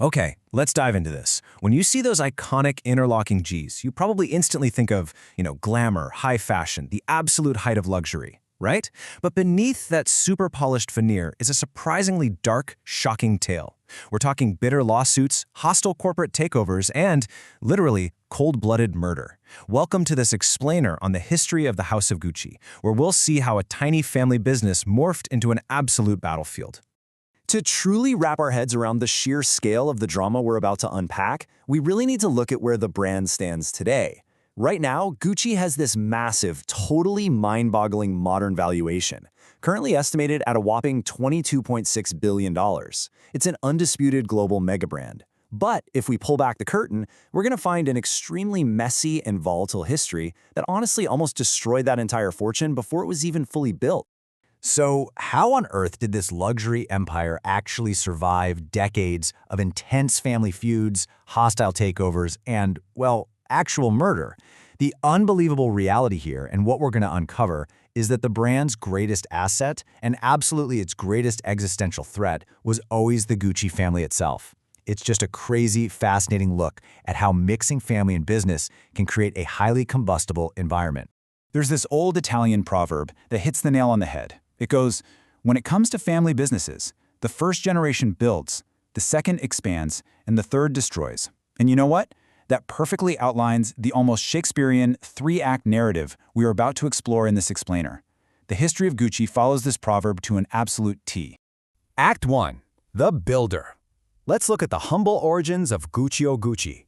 Okay, let's dive into this. When you see those iconic interlocking Gs, you probably instantly think of, glamour, high fashion, the absolute height of luxury, right? But beneath that super polished veneer is a surprisingly dark, shocking tale. We're talking bitter lawsuits, hostile corporate takeovers, and, literally, cold-blooded murder. Welcome to this explainer on the history of the House of Gucci, where we'll see how a tiny family business morphed into an absolute battlefield. To truly wrap our heads around the sheer scale of the drama we're about to unpack, we really need to look at where the brand stands today. Right now, Gucci has this massive, totally mind-boggling modern valuation, currently estimated at a whopping $22.6 billion. It's an undisputed global mega-brand. But if we pull back the curtain, we're going to find an extremely messy and volatile history that honestly almost destroyed that entire fortune before it was even fully built. So how on earth did this luxury empire actually survive decades of intense family feuds, hostile takeovers, and, well, actual murder? The unbelievable reality here, and what we're going to uncover, is that the brand's greatest asset, and absolutely its greatest existential threat, was always the Gucci family itself. It's just a crazy, fascinating look at how mixing family and business can create a highly combustible environment. There's this old Italian proverb that hits the nail on the head. It goes, when it comes to family businesses, the first generation builds, the second expands, and the third destroys. And you know what? That perfectly outlines the almost Shakespearean three-act narrative we are about to explore in this explainer. The history of Gucci follows this proverb to an absolute T. Act 1. The Builder. Let's look at the humble origins of Guccio Gucci.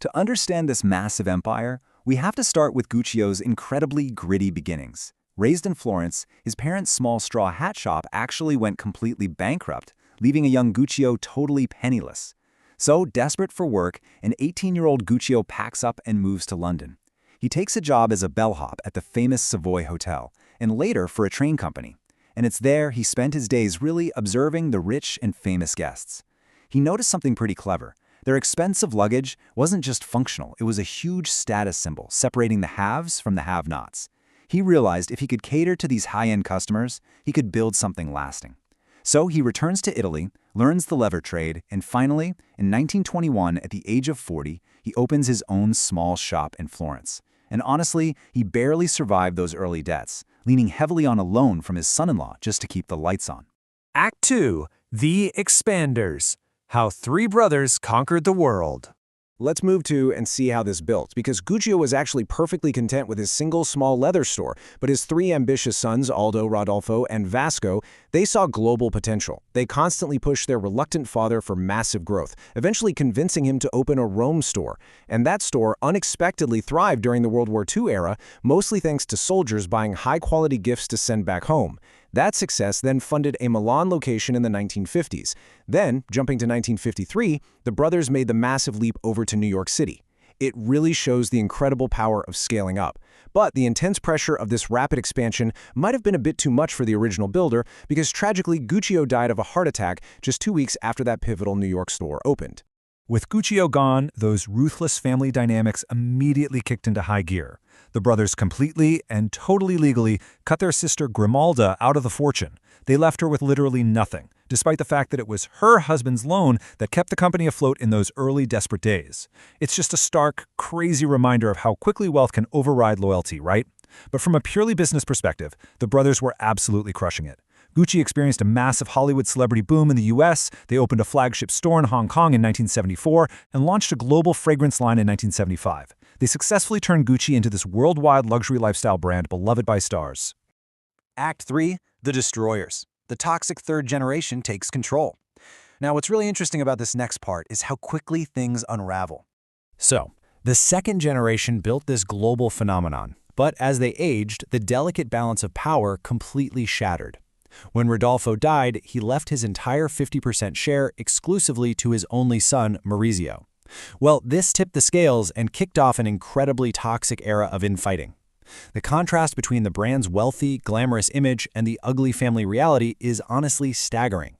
To understand this massive empire, we have to start with Guccio's incredibly gritty beginnings. Raised in Florence, his parents' small straw hat shop actually went completely bankrupt, leaving a young Guccio totally penniless. So, desperate for work, an 18-year-old Guccio packs up and moves to London. He takes a job as a bellhop at the famous Savoy Hotel, and later for a train company. And it's there he spent his days really observing the rich and famous guests. He noticed something pretty clever. Their expensive luggage wasn't just functional, it was a huge status symbol, separating the haves from the have-nots. He realized if he could cater to these high-end customers, he could build something lasting. So he returns to Italy, learns the leather trade, and finally, in 1921, at the age of 40, he opens his own small shop in Florence. And honestly, he barely survived those early debts, leaning heavily on a loan from his son-in-law just to keep the lights on. Act 2. The Expanders. How three brothers conquered the world. Let's move to and see how this built, because Guccio was actually perfectly content with his single small leather store, but his three ambitious sons, Aldo, Rodolfo, and Vasco, they saw global potential. They constantly pushed their reluctant father for massive growth, eventually convincing him to open a Rome store. And that store unexpectedly thrived during the World War II era, mostly thanks to soldiers buying high-quality gifts to send back home. That success then funded a Milan location in the 1950s. Then, jumping to 1953, the brothers made the massive leap over to New York City. It really shows the incredible power of scaling up. But the intense pressure of this rapid expansion might have been a bit too much for the original builder, because tragically Guccio died of a heart attack just 2 weeks after that pivotal New York store opened. With Guccio gone, those ruthless family dynamics immediately kicked into high gear. The brothers completely and totally legally cut their sister Grimalda out of the fortune. They left her with literally nothing, despite the fact that it was her husband's loan that kept the company afloat in those early desperate days. It's just a stark, crazy reminder of how quickly wealth can override loyalty, right? But from a purely business perspective, the brothers were absolutely crushing it. Gucci experienced a massive Hollywood celebrity boom in the US, they opened a flagship store in Hong Kong in 1974, and launched a global fragrance line in 1975. They successfully turned Gucci into this worldwide luxury lifestyle brand beloved by stars. Act 3. The Destroyers. The toxic third generation takes control. Now, what's really interesting about this next part is how quickly things unravel. So, the second generation built this global phenomenon, but as they aged, the delicate balance of power completely shattered. When Rodolfo died, he left his entire 50% share exclusively to his only son, Maurizio. Well, this tipped the scales and kicked off an incredibly toxic era of infighting. The contrast between the brand's wealthy, glamorous image and the ugly family reality is honestly staggering.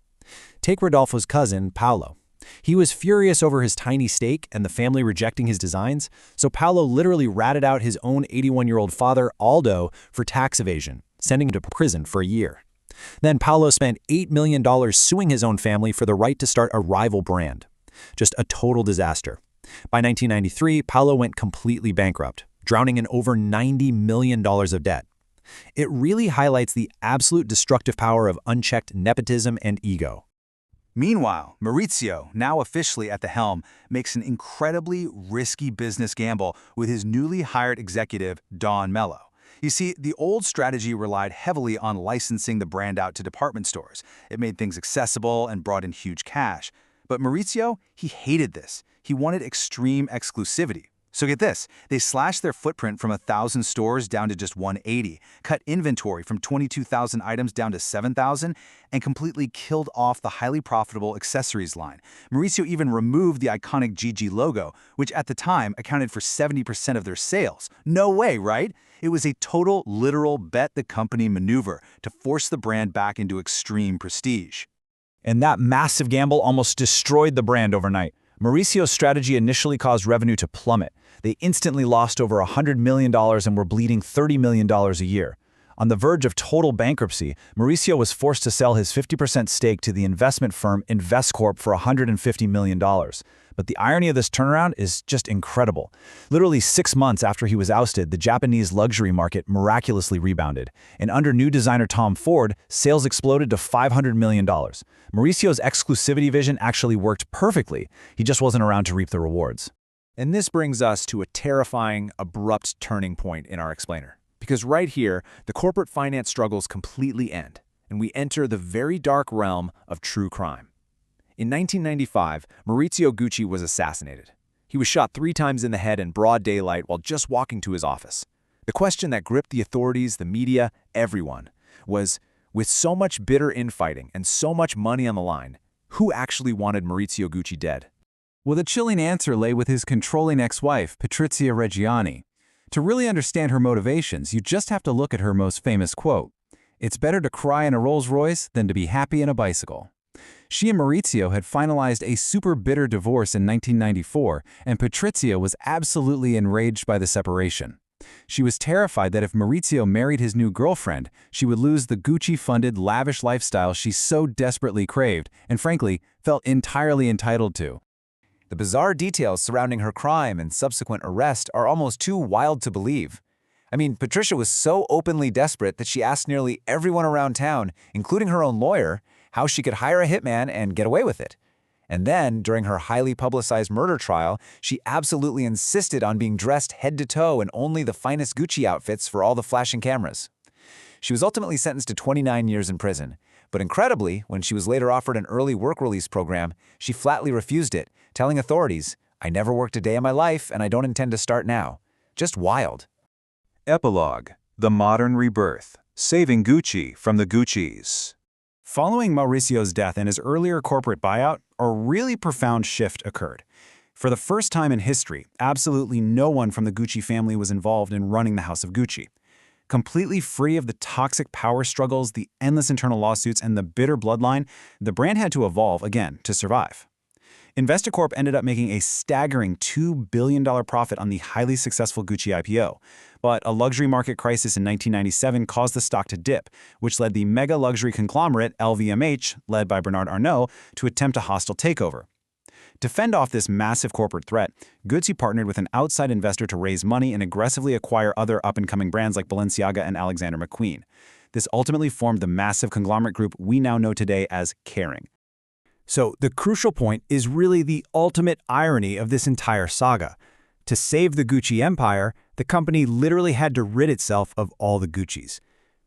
Take Rodolfo's cousin, Paolo. He was furious over his tiny stake and the family rejecting his designs, so Paolo literally ratted out his own 81-year-old father, Aldo, for tax evasion, sending him to prison for a year. Then Paolo spent $8 million suing his own family for the right to start a rival brand. Just a total disaster. By 1993, Paolo went completely bankrupt, drowning in over $90 million of debt. It really highlights the absolute destructive power of unchecked nepotism and ego. Meanwhile, Maurizio, now officially at the helm, makes an incredibly risky business gamble with his newly hired executive, Don Mello. You see, the old strategy relied heavily on licensing the brand out to department stores. It made things accessible and brought in huge cash. But Maurizio, he hated this. He wanted extreme exclusivity. So get this, they slashed their footprint from 1,000 stores down to just 180, cut inventory from 22,000 items down to 7,000, and completely killed off the highly profitable accessories line. Maurizio even removed the iconic GG logo, which at the time accounted for 70% of their sales. No way, right? It was a total, literal bet-the-company maneuver to force the brand back into extreme prestige. And that massive gamble almost destroyed the brand overnight. Mauricio's strategy initially caused revenue to plummet. They instantly lost over $100 million and were bleeding $30 million a year. On the verge of total bankruptcy, Mauricio was forced to sell his 50% stake to the investment firm Investcorp for $150 million. But the irony of this turnaround is just incredible. Literally 6 months after he was ousted, the Japanese luxury market miraculously rebounded. And under new designer Tom Ford, sales exploded to $500 million. Mauricio's exclusivity vision actually worked perfectly. He just wasn't around to reap the rewards. And this brings us to a terrifying, abrupt turning point in our explainer. Because right here, the corporate finance struggles completely end, and we enter the very dark realm of true crime. In 1995, Maurizio Gucci was assassinated. He was shot 3 times in the head in broad daylight while just walking to his office. The question that gripped the authorities, the media, everyone, was, with so much bitter infighting and so much money on the line, who actually wanted Maurizio Gucci dead? Well, the chilling answer lay with his controlling ex-wife, Patrizia Reggiani. To really understand her motivations, you just have to look at her most famous quote, "It's better to cry in a Rolls-Royce than to be happy in a bicycle." She and Maurizio had finalized a super bitter divorce in 1994, and Patrizia was absolutely enraged by the separation. She was terrified that if Maurizio married his new girlfriend, she would lose the Gucci-funded, lavish lifestyle she so desperately craved and, frankly, felt entirely entitled to. The bizarre details surrounding her crime and subsequent arrest are almost too wild to believe. I mean, Patricia was so openly desperate that she asked nearly everyone around town, including her own lawyer, how she could hire a hitman and get away with it. And then, during her highly publicized murder trial, she absolutely insisted on being dressed head to toe in only the finest Gucci outfits for all the flashing cameras. She was ultimately sentenced to 29 years in prison. But incredibly, when she was later offered an early work release program, she flatly refused it, telling authorities, "I never worked a day in my life and I don't intend to start now." Just wild. Epilogue: The Modern Rebirth, Saving Gucci from the Guccis. Following Mauricio's death and his earlier corporate buyout, a really profound shift occurred. For the first time in history, absolutely no one from the Gucci family was involved in running the House of Gucci. Completely free of the toxic power struggles, the endless internal lawsuits, and the bitter bloodline, the brand had to evolve again to survive. Investcorp ended up making a staggering $2 billion profit on the highly successful Gucci IPO, but a luxury market crisis in 1997 caused the stock to dip, which led the mega luxury conglomerate LVMH, led by Bernard Arnault, to attempt a hostile takeover. To fend off this massive corporate threat, Gucci partnered with an outside investor to raise money and aggressively acquire other up-and-coming brands like Balenciaga and Alexander McQueen. This ultimately formed the massive conglomerate group we now know today as Kering. So the crucial point is really the ultimate irony of this entire saga. To save the Gucci empire, the company literally had to rid itself of all the Guccis.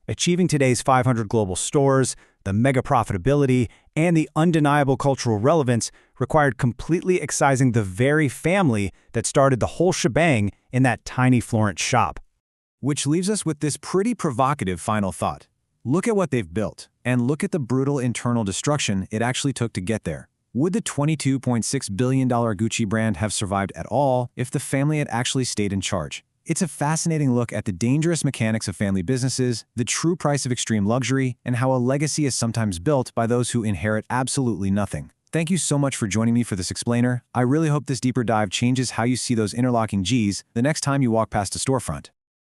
Achieving today's 500 global stores, the mega profitability, and the undeniable cultural relevance required completely excising the very family that started the whole shebang in that tiny Florence shop. Which leaves us with this pretty provocative final thought. Look at what they've built, and look at the brutal internal destruction it actually took to get there. Would the $22.6 billion Gucci brand have survived at all if the family had actually stayed in charge? It's a fascinating look at the dangerous mechanics of family businesses, the true price of extreme luxury, and how a legacy is sometimes built by those who inherit absolutely nothing. Thank you so much for joining me for this explainer. I really hope this deeper dive changes how you see those interlocking Gs the next time you walk past a storefront.